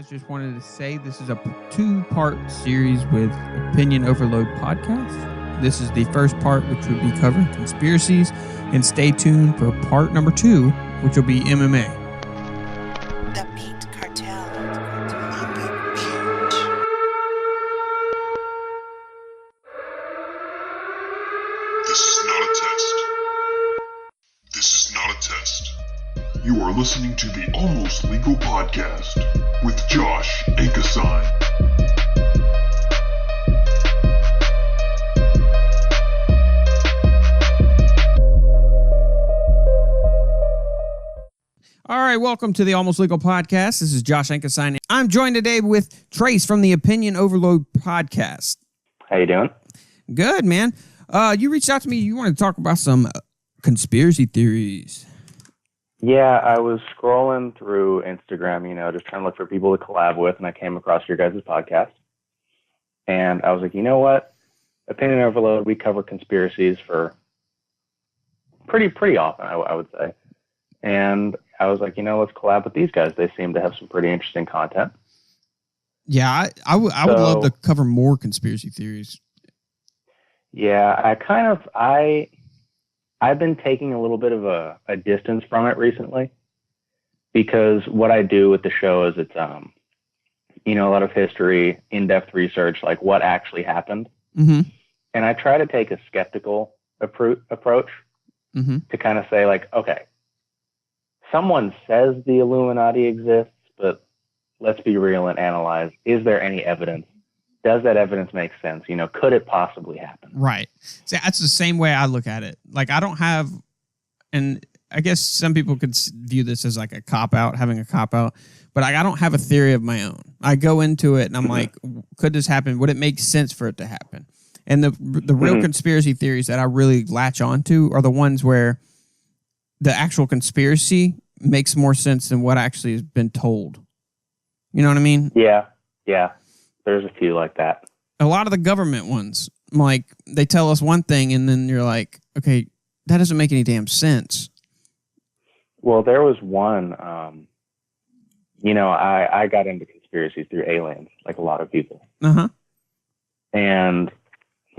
guys, just wanted to say this is a two-part series with Opinion Overload podcast. This is the first part, which will be covering conspiracies, and stay tuned for part number 2, which will be MMA. The Meat Cartel. This is not a test. This is not a test. You are listening to the Almost Legal Podcast with Josh Ankesheiln. All right, welcome to the Almost Legal Podcast. This is Josh Ankesheiln. I'm joined today with Trace from the Opinion Overload Podcast. How you doing? Good, man. You reached out to me. You wanted to talk about some conspiracy theories. Yeah, I was scrolling through Instagram, just trying to look for people to collab with, and I came across your guys' podcast. And I was like, you know what? Opinion Overload, we cover conspiracies for pretty often, I would say. And I was like, let's collab with these guys. They seem to have some pretty interesting content. Yeah, I would love to cover more conspiracy theories. Yeah, I've been taking a little bit of a distance from it recently, because what I do with the show is it's, a lot of history, in-depth research, like what actually happened. Mm-hmm. And I try to take a skeptical approach to kind of say, like, okay, someone says the Illuminati exists, but let's be real and analyze. Is there any evidence? Does that evidence make sense? Could it possibly happen? Right. See, that's the same way I look at it. Like, I don't have, and I guess some people could view this as like a cop-out, having a cop-out, but I don't have a theory of my own. I go into it and I'm like, could this happen? Would it make sense for it to happen? And the real conspiracy theories that I really latch onto are the ones where the actual conspiracy makes more sense than what actually has been told. You know what I mean? Yeah. There's a few like that. A lot of the government ones, like, they tell us one thing and then you're like, okay, that doesn't make any damn sense. Well, there was one, I got into conspiracies through aliens, like a lot of people. Uh-huh. And,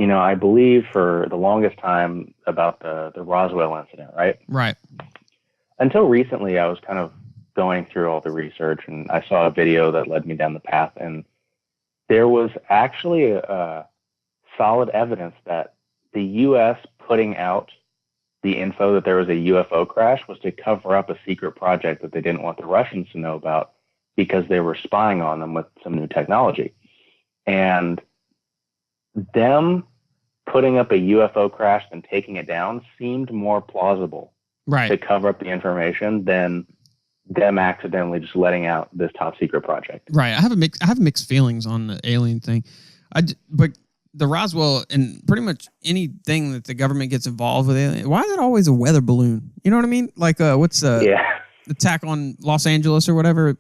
I believe for the longest time about the Roswell incident, right? Right. Until recently, I was kind of going through all the research, and I saw a video that led me down the path, and there was actually a solid evidence that the U.S. putting out the info that there was a UFO crash was to cover up a secret project that they didn't want the Russians to know about, because they were spying on them with some new technology. And them putting up a UFO crash and taking it down seemed more plausible to cover up the information than them accidentally just letting out this top secret project. Right. I have mixed feelings on the alien thing. But the Roswell and pretty much anything that the government gets involved with alien, why is it always a weather balloon? You know what I mean? Like what's the attack on Los Angeles or whatever?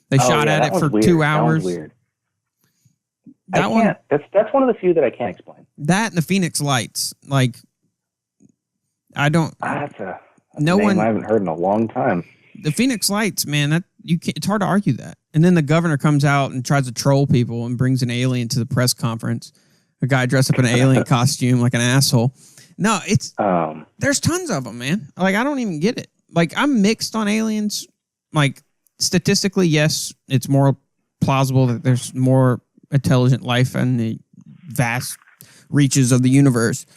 They shot at it for weird. 2 hours. That was weird. That's one of the few that I can't explain. That and the Phoenix Lights. Like, I don't. That's a name I haven't heard in a long time. The Phoenix Lights, man, it's hard to argue that. And then the governor comes out and tries to troll people and brings an alien to the press conference. A guy dressed up in an alien costume like an asshole. No, it's there's tons of them, man. Like, I don't even get it. Like, I'm mixed on aliens. Like, statistically, yes, it's more plausible that there's more intelligent life in the vast reaches of the universe.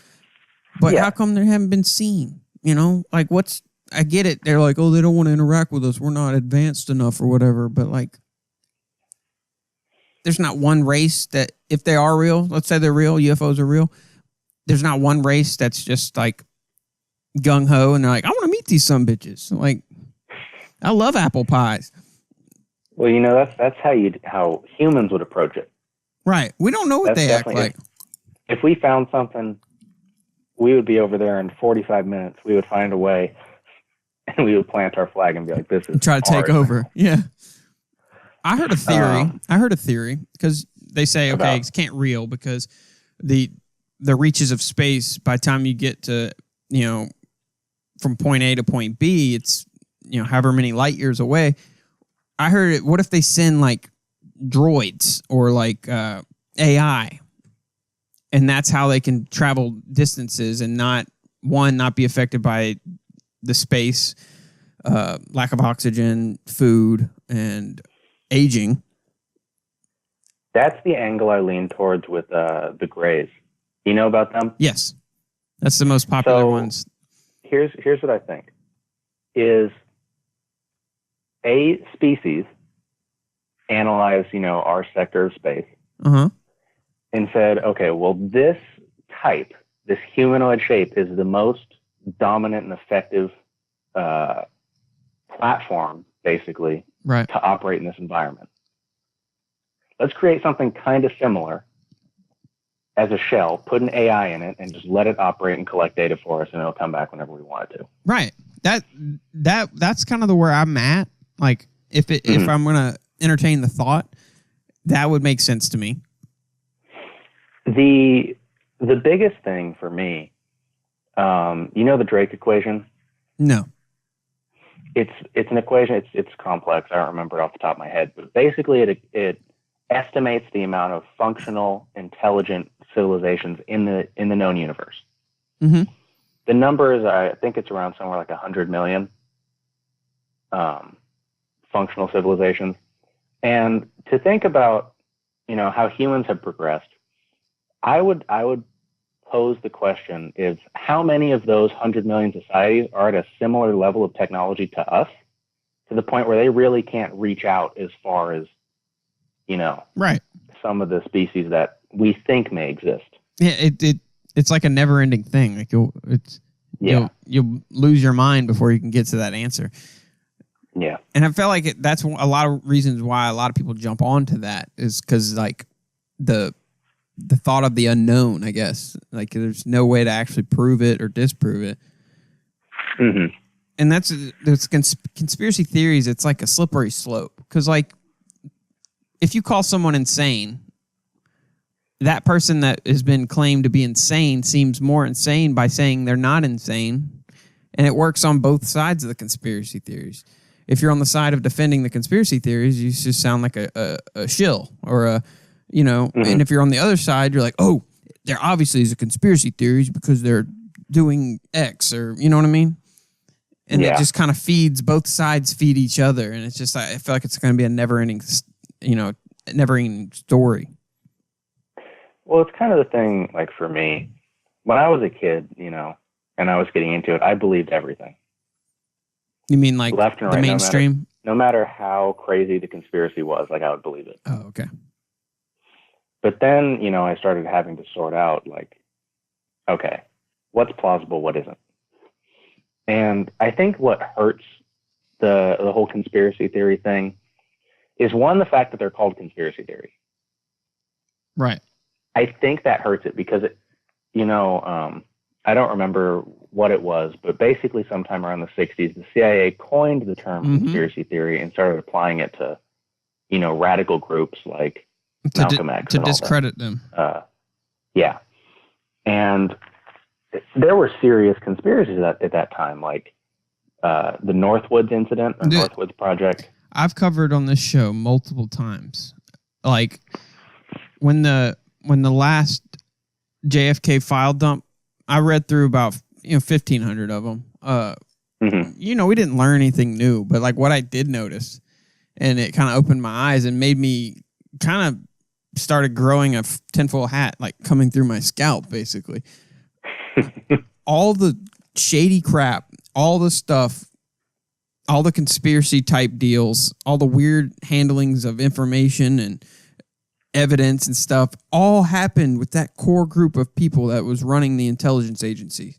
But how come they haven't been seen? Like, I get it. They're like, oh, they don't want to interact with us. We're not advanced enough or whatever. But, like, there's not one race that, if they are real, let's say they're real, UFOs are real, there's not one race that's just, like, gung-ho and they're like, I want to meet these sumbitches. Like, I love apple pies. Well, that's how humans would approach it. Right. We don't know what they act like. If we found something, we would be over there in 45 minutes. We would find a way, and we would plant our flag and be like, this is try to take over. Yeah. I heard a theory because they say, okay, it can't real because the reaches of space, by the time you get to, from point A to point B, it's, however many light years away. I heard it. What if they send like droids or like AI, and that's how they can travel distances and not be affected by the space, lack of oxygen, food, and aging. That's the angle I lean towards with the Greys. You know about them? Yes, that's the most popular ones. Here's what I think: is a species analyzed, our sector of space, and said, okay, well, this type, this humanoid shape, is the most dominant and effective platform, basically, to operate in this environment. Let's create something kind of similar as a shell, put an AI in it, and just let it operate and collect data for us, and it'll come back whenever we want it to. Right. That's kind of where I'm at. Like, if I'm gonna entertain the thought, that would make sense to me. The biggest thing for me, the Drake equation? No. It's an equation. It's complex. I don't remember it off the top of my head, but basically it estimates the amount of functional, intelligent civilizations in the known universe. Mm-hmm. The number is, I think it's around somewhere like 100 million functional civilizations. And to think about, how humans have progressed, I would pose the question is how many of those 100 million societies are at a similar level of technology to us, to the point where they really can't reach out as far as, some of the species that we think may exist. Yeah, it's like a never-ending thing. Like you'll lose your mind before you can get to that answer. Yeah, and I felt like that's a lot of reasons why a lot of people jump onto that is because like the thought of the unknown. I guess like there's no way to actually prove it or disprove it. Mm-hmm. And that's conspiracy theories. It's like a slippery slope because like if you call someone insane, that person that has been claimed to be insane seems more insane by saying they're not insane. And it works on both sides of the conspiracy theories. If you're on the side of defending the conspiracy theories, you just sound like a shill or and if you're on the other side, you're like, oh, there obviously is a conspiracy theories because they're doing X or, you know what I mean? And it just kind of both sides feed each other. And it's just, I feel like it's going to be a never-ending story. Well, it's kind of the thing, like for me, when I was a kid, and I was getting into it, I believed everything. You mean like left and right, the mainstream? No matter how crazy the conspiracy was, like I would believe it. Oh, okay. But then, I started having to sort out like, okay, what's plausible, what isn't? And I think what hurts the whole conspiracy theory thing is, one, the fact that they're called conspiracy theory. Right. I think that hurts it because I don't remember what it was, but basically sometime around the 60s, the CIA coined the term conspiracy theory and started applying it to, radical groups like Malcolm X. To discredit them. Yeah. And there were serious conspiracies at that time, like the Northwoods incident or Northwoods Project. I've covered on this show multiple times. Like when the last JFK file dump, I read through about 1,500 of them. We didn't learn anything new, but like what I did notice, and it kind of opened my eyes and made me kind of started growing a tinfoil hat, like coming through my scalp, basically. All the shady crap, all the stuff, all the conspiracy type deals, all the weird handlings of information and evidence and stuff all happened with that core group of people that was running the intelligence agency.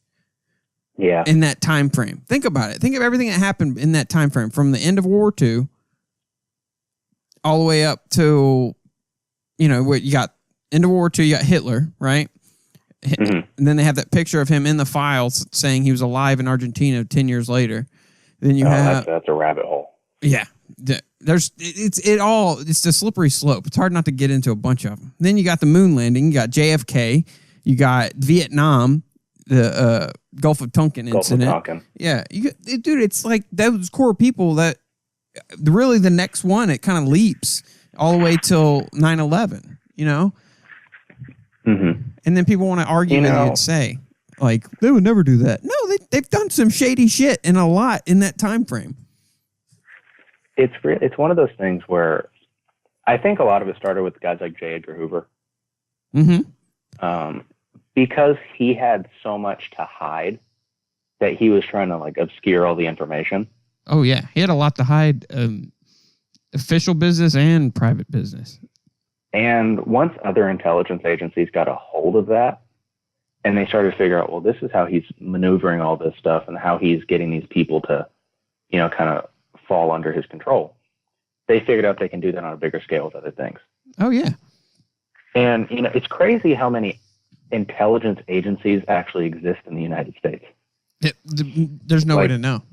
Yeah. In that time frame. Think about it. Think of everything that happened in that time frame from the end of World War II all the way up to, what you got end of World War II, you got Hitler, right? And then they have that picture of him in the files saying he was alive in Argentina 10 years later. Then you have that's a rabbit hole. Yeah. It's the slippery slope. It's hard not to get into a bunch of them. Then you got the moon landing, you got JFK, you got Vietnam, the Gulf of Tonkin incident. Yeah, dude, it's like those core people that really the next one, it kind of leaps all the way till 9/11, Mm-hmm. And then people want to argue with you and say, like, they would never do that. No, they've done some shady shit and a lot in that time frame. It's one of those things where I think a lot of it started with guys like J. Edgar Hoover. Mm-hmm. Because he had so much to hide that he was trying to like obscure all the information. Oh yeah, he had a lot to hide, official business and private business. And once other intelligence agencies got a hold of that, and they started to figure out, well, this is how he's maneuvering all this stuff and how he's getting these people to, kind of fall under his control. They figured out they can do that on a bigger scale with other things. Oh yeah. And it's crazy how many intelligence agencies actually exist in the United States. There's no way to know,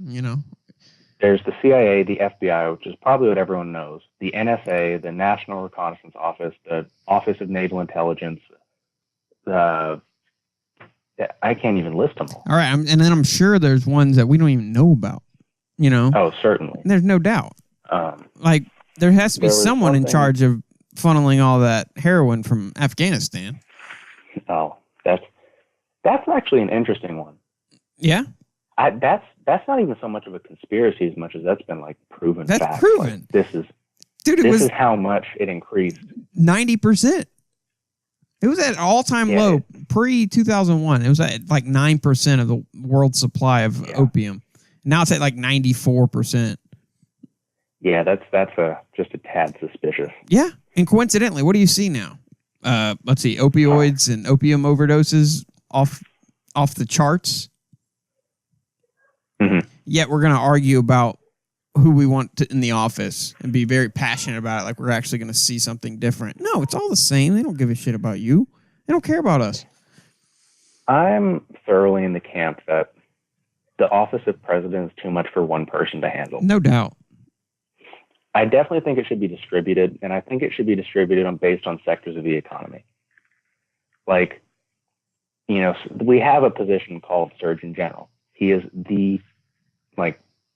There's the CIA, the FBI, which is probably what everyone knows, the NSA, the National Reconnaissance Office, the Office of Naval Intelligence. I can't even list them all. All right, and then I'm sure there's ones that we don't even know about, Oh, certainly. There's no doubt. Like, there has to be someone in charge of funneling all that heroin from Afghanistan. Oh, that's actually an interesting one. Yeah? That's not even so much of a conspiracy as much as that's been like proven. That's fact. proven. Like, this is how much it increased. 90%. It was at an all-time low pre-2001. It was at like 9% of the world's supply of opium. Now it's at like 94%. Yeah, that's just a tad suspicious. Yeah, and coincidentally, what do you see now? Let's see, opioids and opium overdoses off the charts. Mm-hmm. Yet we're going to argue about who we want in the office and be very passionate about it, like we're actually going to see something different. No, it's all the same. They don't give a shit about you. They don't care about us. I'm thoroughly in the camp that the office of president is too much for one person to handle. No doubt. I definitely think it should be distributed, and I think it should be distributed based on sectors of the economy. Like, we have a position called Surgeon General. He is the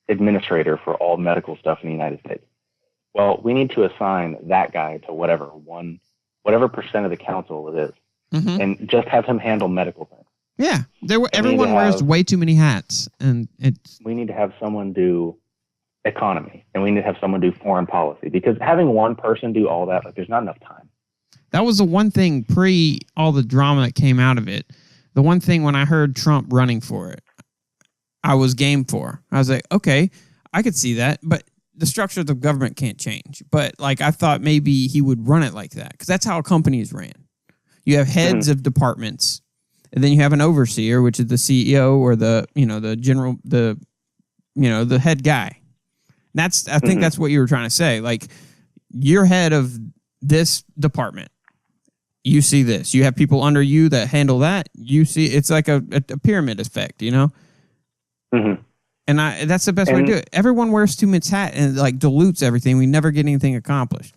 administrator for all medical stuff in the United States. Well, we need to assign that guy to whatever percent of the council it is, and just have him handle medical things. Yeah, everyone wears way too many hats, and we need to have someone do economy, and we need to have someone do foreign policy, because having one person do all that, there's not enough time. That was the one thing pre all the drama that came out of it. The one thing when I heard Trump running for it, I was game for. I was like, okay, I could see that, but the structure of the government can't change. But I thought maybe he would run it like that, because that's how companies ran. You have heads of departments, and then you have an overseer, which is the CEO or the general, the head guy. I think that's what you were trying to say. Like, you're head of this department. You see this. You have people under you that handle that. You see, it's like a pyramid effect, Mm-hmm. And that's the best way to do it. Everyone wears too much hat and dilutes everything. We never get anything accomplished.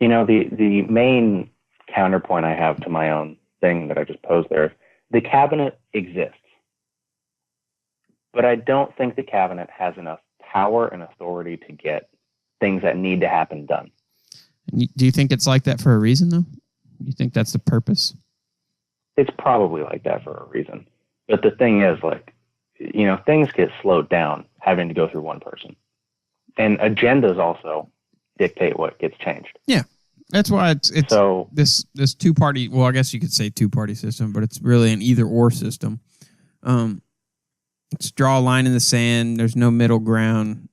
The main counterpoint I have to my own thing that I just posed there, the cabinet exists, but I don't think the cabinet has enough power and authority to get things that need to happen done. Do you think it's like that for a reason, though? Do you think that's the purpose? It's probably like that for a reason. But the thing is, things get slowed down having to go through one person. And agendas also dictate what gets changed. Yeah. That's why it's so this two-party, well, I guess you could say two-party system, but it's really an either-or system. Let's draw a line in the sand. There's no middle ground.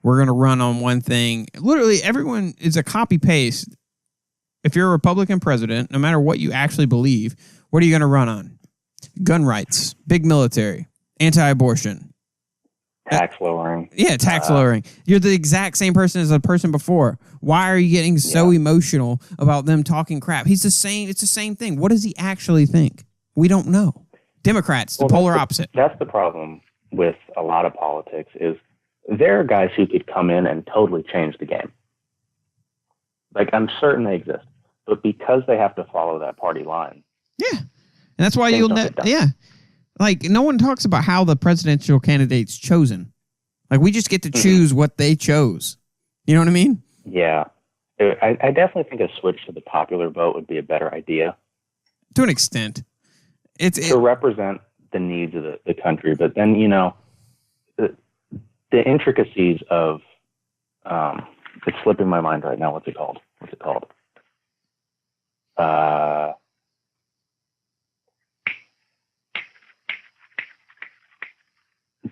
We're going to run on one thing. Literally, everyone is a copy-paste. If you're a Republican president, no matter what you actually believe, what are you going to run on? Gun rights, big military, anti-abortion. Tax lowering. Yeah, tax lowering. You're the exact same person as the person before. Why are you getting so emotional about them talking crap? He's the same. It's the same thing. What does he actually think? We don't know. Democrats, the polar opposite. That's the problem with a lot of politics is there are guys who could come in and totally change the game. I'm certain they exist. But because they have to follow that party line. Yeah. And that's why you'll no one talks about how the presidential candidate's chosen. We just get to choose what they chose. You know what I mean? Yeah. I definitely think a switch to the popular vote would be a better idea. To an extent. To represent the needs of the country. But then, you know, the intricacies of, it's slipping my mind right now. What's it called?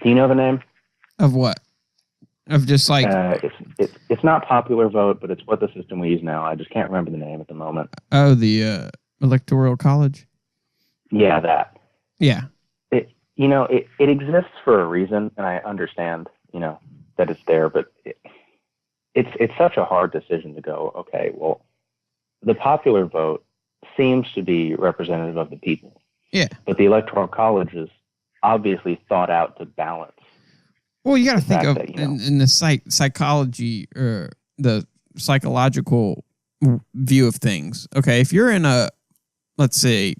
Do you know the name? Of what? Of just like... It's not popular vote, but it's what the system we use now. I just can't remember the name at the moment. Oh, the Electoral College? Yeah, that. Yeah. It exists for a reason, and I understand, you know, that it's there, but it's such a hard decision to go, okay, well, the popular vote seems to be representative of the people. Yeah. But the Electoral College is obviously thought out to balance. Well, you got to think of in the psychology or the psychological view of things. Okay, if you're in let's say,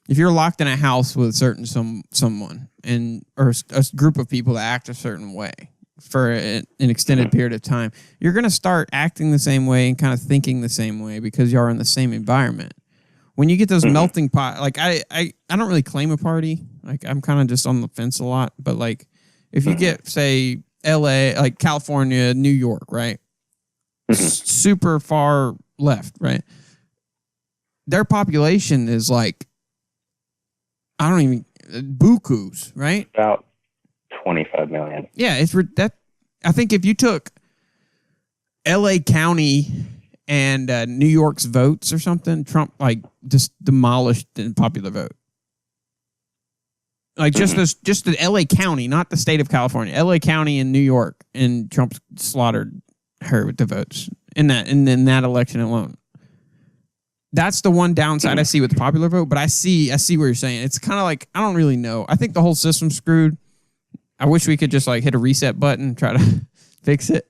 if you're locked in a house with someone or a group of people that act a certain way for an extended period of time, you're going to start acting the same way and kind of thinking the same way because you're in the same environment. When you get those melting pot, like I don't really claim a party. Like I'm kind of just on the fence a lot, but like if you get, say, LA, like California, New York, right? Super far left, right? Their population is like, I don't even, bukus, right? About 25 million. Yeah, I think if you took LA County and New York's votes or something, Trump like just demolished the popular vote. Like just the LA County, not the state of California, LA County and New York, and Trump slaughtered her with the votes in that election alone. That's the one downside I see with the popular vote, but I see what you're saying. It's kind of like, I don't really know. I think the whole system's screwed. I wish we could just like hit a reset button and try to fix it.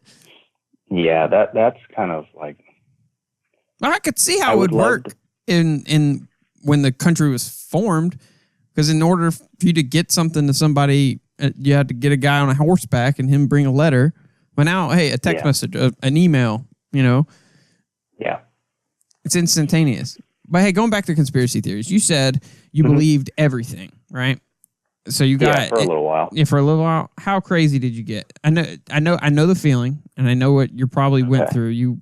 Yeah, that's kind of like. I could see how it would work in when the country was formed, because in order for you to get something to somebody, you had to get a guy on a horseback and him bring a letter. But now, hey, a text message, an email, you know. Yeah. It's instantaneous. But hey, going back to conspiracy theories, you said you believed everything, right? So you got for a little while. Yeah, for a little while. How crazy did you get? I know the feeling, and I know what you probably went through. You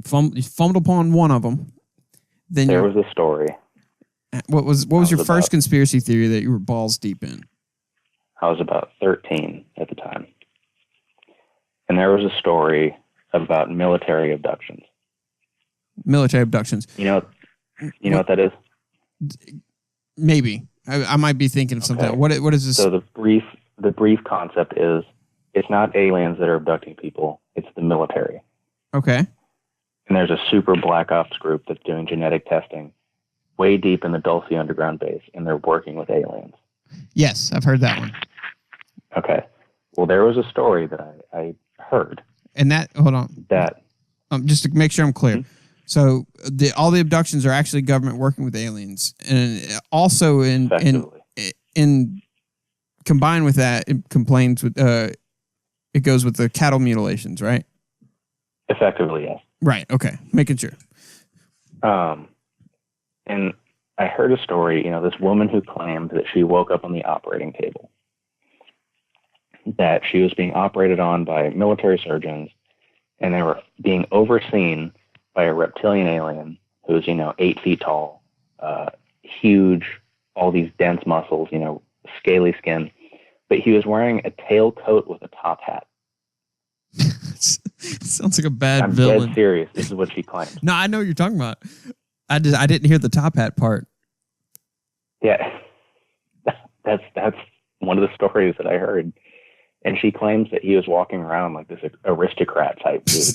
fumbled upon one of them. Then there was a story. What was your first conspiracy theory that you were balls deep in? I was about 13 at the time, and there was a story about military abductions. Military abductions. You know what that is? Maybe. I might be thinking of something. What is this? So the brief concept is, it's not aliens that are abducting people, it's the military. Okay. And there's a super black ops group that's doing genetic testing way deep in the Dulce underground base, and they're working with aliens. Yes, I've heard that one. Okay. Well, there was a story that I heard. And hold on. Just to make sure I'm clear. Mm-hmm. So all the abductions are actually government working with aliens, and also in combined with that, it complains with it goes with the cattle mutilations, right? Effectively, yes. Right. Okay. Making sure. And I heard a story. This woman who claimed that she woke up on the operating table, that she was being operated on by military surgeons, and they were being overseen by a reptilian alien who's, 8 feet tall, huge, all these dense muscles, scaly skin. But he was wearing a tail coat with a top hat. Sounds like a bad villain. I'm dead serious. This is what she claimed. No, I know what you're talking about. I didn't hear the top hat part. Yeah. That's one of the stories that I heard. And she claims that he was walking around like this aristocrat type dude.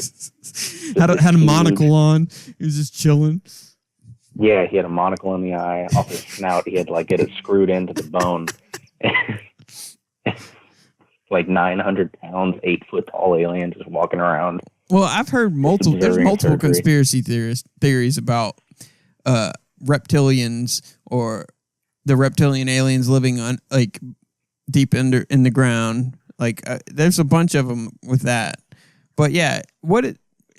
had a monocle on. He was just chilling. Yeah, he had a monocle in the eye. Off his snout, he had to get it screwed into the bone. Like 900 pounds, 8 foot tall alien just walking around. Well, I've heard there's multiple conspiracy theories about reptilians or the reptilian aliens living on deep in the ground. There's a bunch of them with that. But yeah,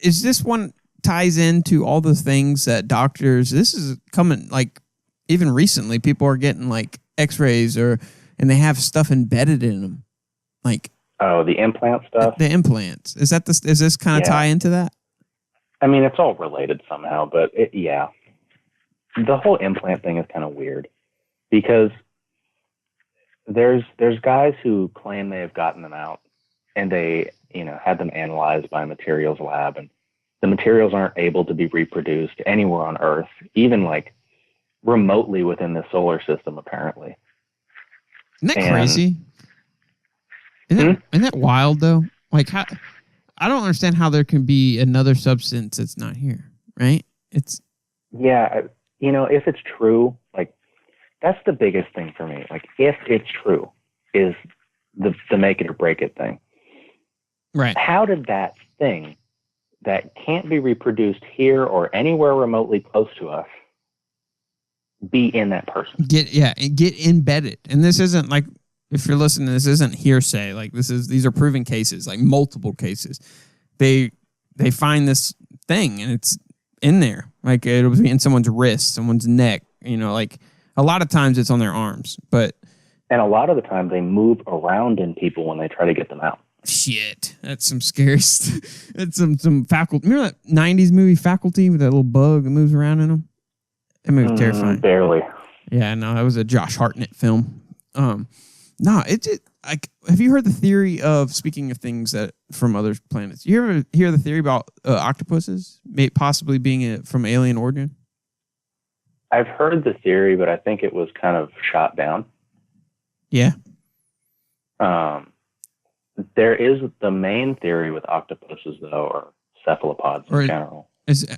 is this one ties into all the things that doctors, this is coming like even recently, people are getting like x-rays and they have stuff embedded in them. Like, oh, the implant stuff? The implants. Is this kind of tie into that? I mean, it's all related somehow, but yeah. The whole implant thing is kind of weird because there's guys who claim they have gotten them out and they, had them analyzed by a materials lab, and the materials aren't able to be reproduced anywhere on Earth, even like remotely within the solar system, apparently. Isn't that crazy? Isn't that wild though? Like, how, I don't understand how there can be another substance that's not here, right? If it's true, like, that's the biggest thing for me. Like, if it's true, is the make it or break it thing. Right. How did that thing that can't be reproduced here or anywhere remotely close to us be in that person? Get embedded. And this isn't like, if you're listening, this isn't hearsay. Like, these are proven cases, like multiple cases. They find this thing and it's in there. Like, it'll be in someone's wrist, someone's neck, like a lot of times it's on their arms, and a lot of the time they move around in people when they try to get them out. Shit, that's some scary stuff. That's some faculty. Remember that 90s movie Faculty with that little bug that moves around in them? That movie's terrifying. Barely. Yeah, no, that was a Josh Hartnett film. No, like, have you heard the theory of, speaking of things that from other planets, you ever hear the theory about octopuses possibly being from alien origin? I've heard the theory, but I think it was kind of shot down. Yeah. There is the main theory with octopuses, though, or cephalopods in general.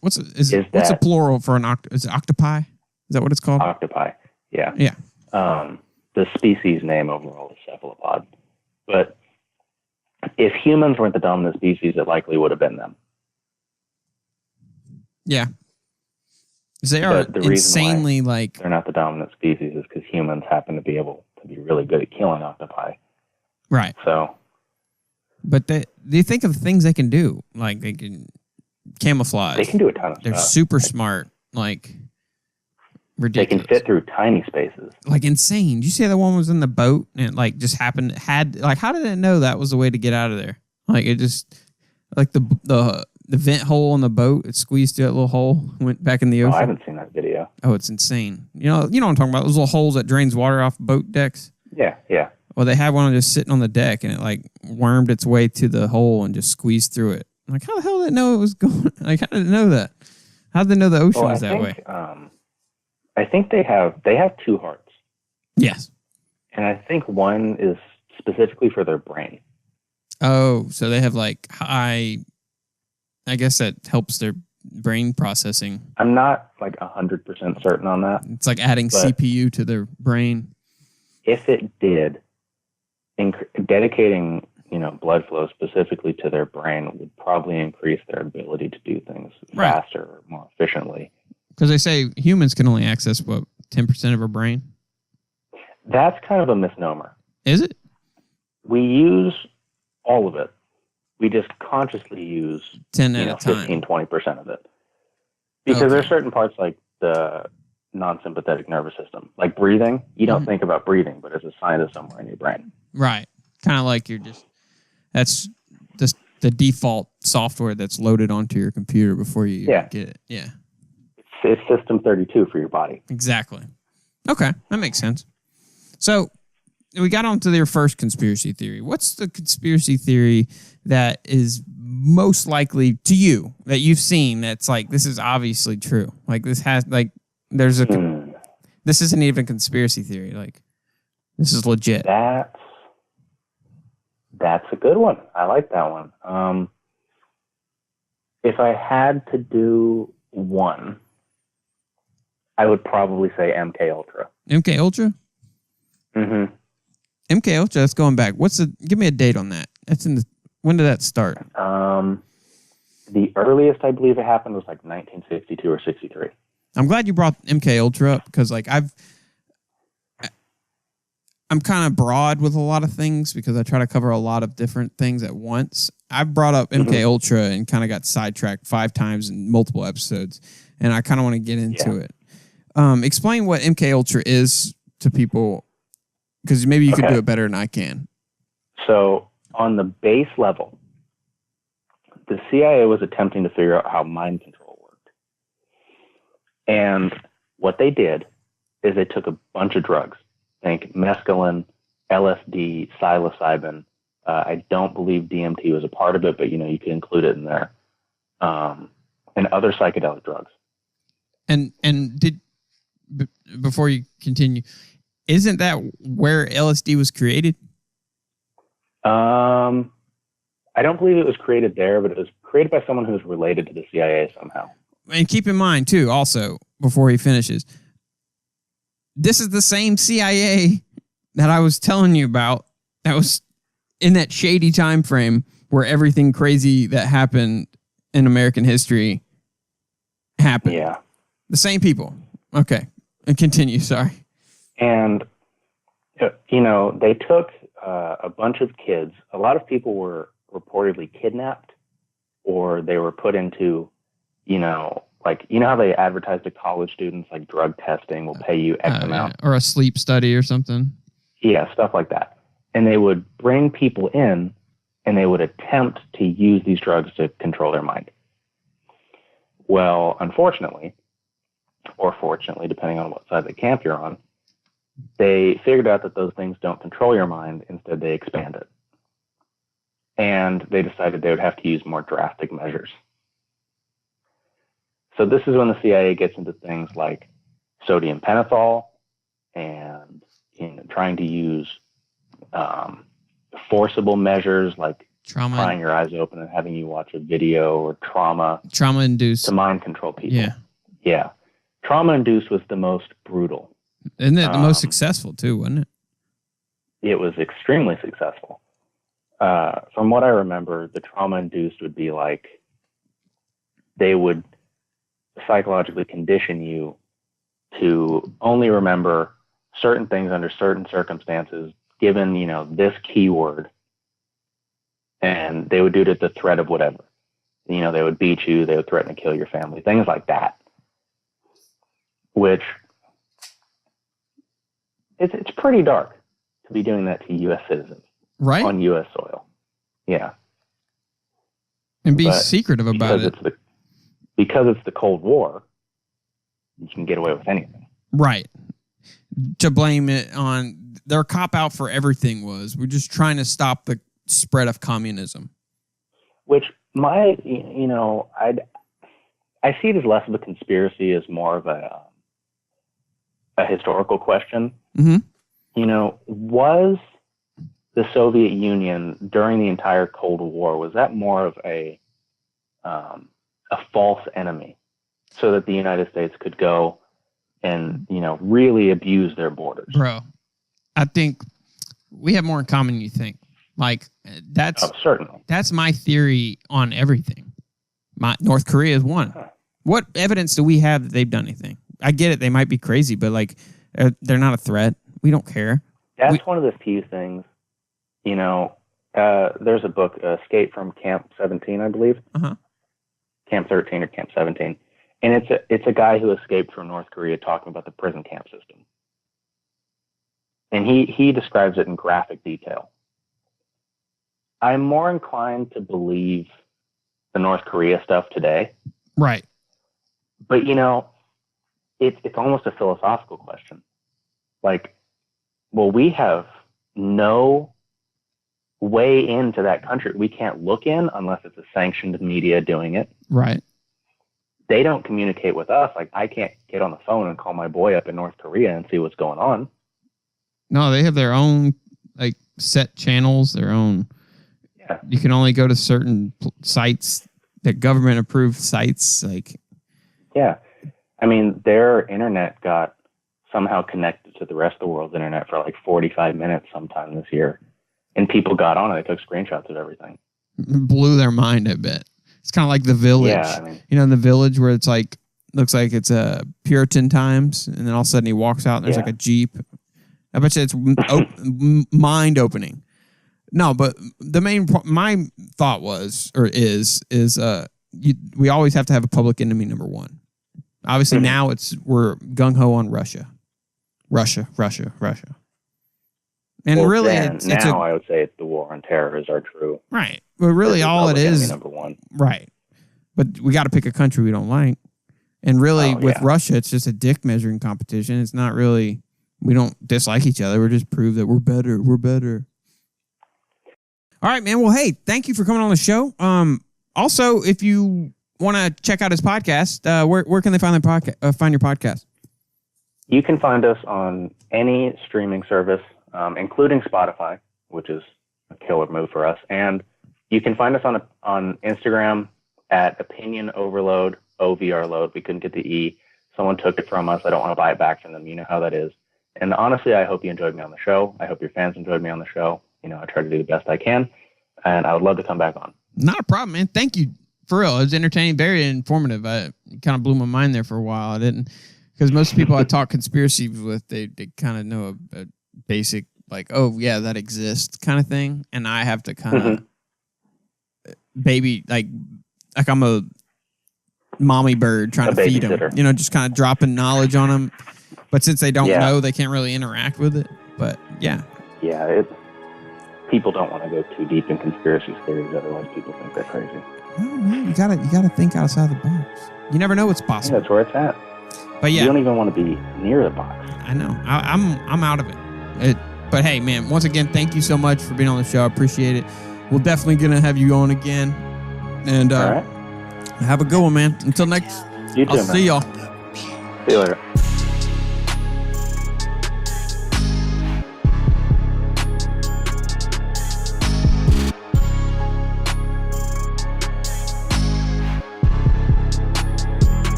What's the plural for an octopus? Is it octopi? Is that what it's called? Octopi. Yeah. Yeah. The species name overall is cephalopod. But if humans weren't the dominant species, it likely would have been them. Yeah. They are insanely like... They're not the dominant species is because humans happen to be able to be really good at killing octopi. Right. So... But they think of things they can do. Like, they can camouflage. They can do a ton of stuff. They're super smart. Like, ridiculous. They can fit through tiny spaces. Like, insane. Did you see that one was in the boat and it, like, just happened, how did it know that was the way to get out of there? Like, it just, like, the vent hole in the boat, it squeezed through that little hole, went back in the ocean. Oh, I haven't seen that video. Oh, it's insane. You know what I'm talking about? Those little holes that drains water off boat decks? Yeah. Well, they had one just sitting on the deck, and it like wormed its way to the hole and just squeezed through it. I'm like, how the hell did it know it was going? Like, how did it know that? How did they know the ocean was that way? I think they have 2 hearts. Yes. And I think one is specifically for their brain. Oh, so they have like high. I guess that helps their brain processing. I'm not like 100% certain on that. It's like adding CPU to their brain. If it did, dedicating blood flow specifically to their brain would probably increase their ability to do things faster or more efficiently. Because they say humans can only access 10% of our brain. That's kind of a misnomer. Is it? We use all of it. We just consciously use 10 at a time. 15, 20% of it. Because there are certain parts like the non-sympathetic nervous system, like breathing. You don't think about breathing, but it's assigned to somewhere in your brain. Right. Kind of like that's just the default software that's loaded onto your computer before you get it. Yeah. It's system 32 for your body. Exactly. Okay. That makes sense. So we got on to their first conspiracy theory. What's the conspiracy theory that is most likely to you that you've seen that's like, this is obviously true? Like, this has, like, there's a, this isn't even conspiracy theory. Like, this is legit. That's a good one. I like that one. If I had to do one, I would probably say MK Ultra. MK Ultra? Mm-hmm. MK Ultra, that's going back. Give me a date on that. When did that start? The earliest I believe it happened was like 1962 or 63. I'm glad you brought MK Ultra up because like I'm kind of broad with a lot of things because I try to cover a lot of different things at once. I brought up MK Ultra and kind of got sidetracked 5 times in multiple episodes, and I kind of want to get into it. Explain what MK Ultra is to people, because maybe you could do it better than I can. So on the base level, the CIA was attempting to figure out how mind control worked. And what they did is they took a bunch of drugs. Think mescaline, LSD, psilocybin. I don't believe DMT was a part of it, but you could include it in there. And other psychedelic drugs. And before you continue, isn't that where LSD was created? I don't believe it was created there, but it was created by someone who was related to the CIA somehow. And keep in mind, too, also, before he finishes, this is the same CIA that I was telling you about that was in that shady time frame where everything crazy that happened in American history happened. Yeah. The same people. Okay. And continue, sorry. And, they took a bunch of kids. A lot of people were reportedly kidnapped, or they were put into, how they advertise to college students, like drug testing will pay you X amount. Yeah. Or a sleep study or something. Yeah, stuff like that. And they would bring people in and they would attempt to use these drugs to control their mind. Well, unfortunately, or fortunately, depending on what side of the camp you're on, they figured out that those things don't control your mind. Instead, they expand it. And they decided they would have to use more drastic measures. So this is when the CIA gets into things like sodium pentothal and trying to use forcible measures like prying your eyes open and having you watch a video, or trauma-induced to mind control people. Yeah. Trauma-induced was the most brutal. Isn't it the most successful too, wasn't it? It was extremely successful. From what I remember, the trauma-induced would be like they would psychologically condition you to only remember certain things under certain circumstances, given, this keyword, and they would do it at the threat of whatever. They would beat you, they would threaten to kill your family, things like that, which it's pretty dark to be doing that to U.S. citizens, right, on U.S. soil. Yeah. And be secretive about it. Because it's the Cold War, you can get away with anything. Right. To blame it on their cop out for everything was, we're just trying to stop the spread of communism. Which I see it as less of a conspiracy, as more of a historical question. Mm-hmm. Was the Soviet Union during the entire Cold War, was that more of a false enemy, so that the United States could go and really abuse their borders? Bro, I think we have more in common than you think. Like certainly. That's my theory on everything. North Korea is one. What evidence do we have that they've done anything? I get it, they might be crazy, but they're not a threat. We don't care. That's one of the few things. There's a book, Escape from Camp 17, I believe. Camp 13 or Camp 17. And it's a guy who escaped from North Korea talking about the prison camp system. And he describes it in graphic detail. I'm more inclined to believe the North Korea stuff today. Right. But, it's almost a philosophical question. We have no way into that country. We can't look in unless it's a sanctioned media doing it. Right. They don't communicate with us. I can't get on the phone and call my boy up in North Korea and see what's going on. No, they have their own set channels, their own. Yeah. You can only go to certain sites, that government approved sites. Yeah. I mean, their internet got somehow connected to the rest of the world's internet for 45 minutes sometime this year. And people got on it. They took screenshots of everything. Blew their mind a bit. It's kind of like The Village. Yeah, in The Village where it's looks like it's Puritan times, and then all of a sudden he walks out and there's a Jeep. I bet you it's mind opening. No, but my thought was, or is we always have to have a public enemy number one. Obviously now we're gung ho on Russia. And well, really, I would say it's the war on terror is our true. Right. But really all it is. Number one. Right. But we got to pick a country we don't like. And really with Russia, it's just a dick measuring competition. It's not really, we don't dislike each other. We're just prove that we're better. All right, man. Well, hey, thank you for coming on the show. Also, if you want to check out his podcast, where can they find find your podcast? You can find us on any streaming service, including Spotify, which is a killer move for us. And you can find us on Instagram at OpinionOvrload, OVRload. We couldn't get the E. Someone took it from us. I don't want to buy it back from them. You know how that is. And honestly, I hope you enjoyed me on the show. I hope your fans enjoyed me on the show. You know, I try to do the best I can, and I would love to come back on. Not a problem, man. Thank you. For real. It was entertaining, very informative. It kind of blew my mind there for a while. I didn't, because most people I talk conspiracies with, they kind of know a basic, like, oh, yeah, that exists kind of thing. And I have to kind of like I'm a mommy bird trying to feed them, you know, just kind of dropping knowledge on them. But since they don't know, they can't really interact with it. But yeah. Yeah, people don't want to go too deep in conspiracy theories, otherwise people think they're crazy. No, man, you gotta think outside the box. You never know what's possible. Yeah, that's where it's at. But yeah, you don't even want to be near the box. I know. I'm out of it. But hey, man, once again, thank you so much for being on the show. I appreciate it. We're definitely gonna have you on again. And all right. Have a good one, man. Until next, you too, I'll see y'all. See you later.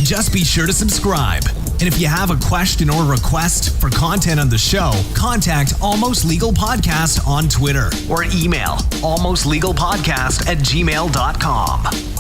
Just be sure to subscribe. And if you have a question or request for content on the show, contact Almost Legal Podcast on Twitter or email almostlegalpodcast@gmail.com.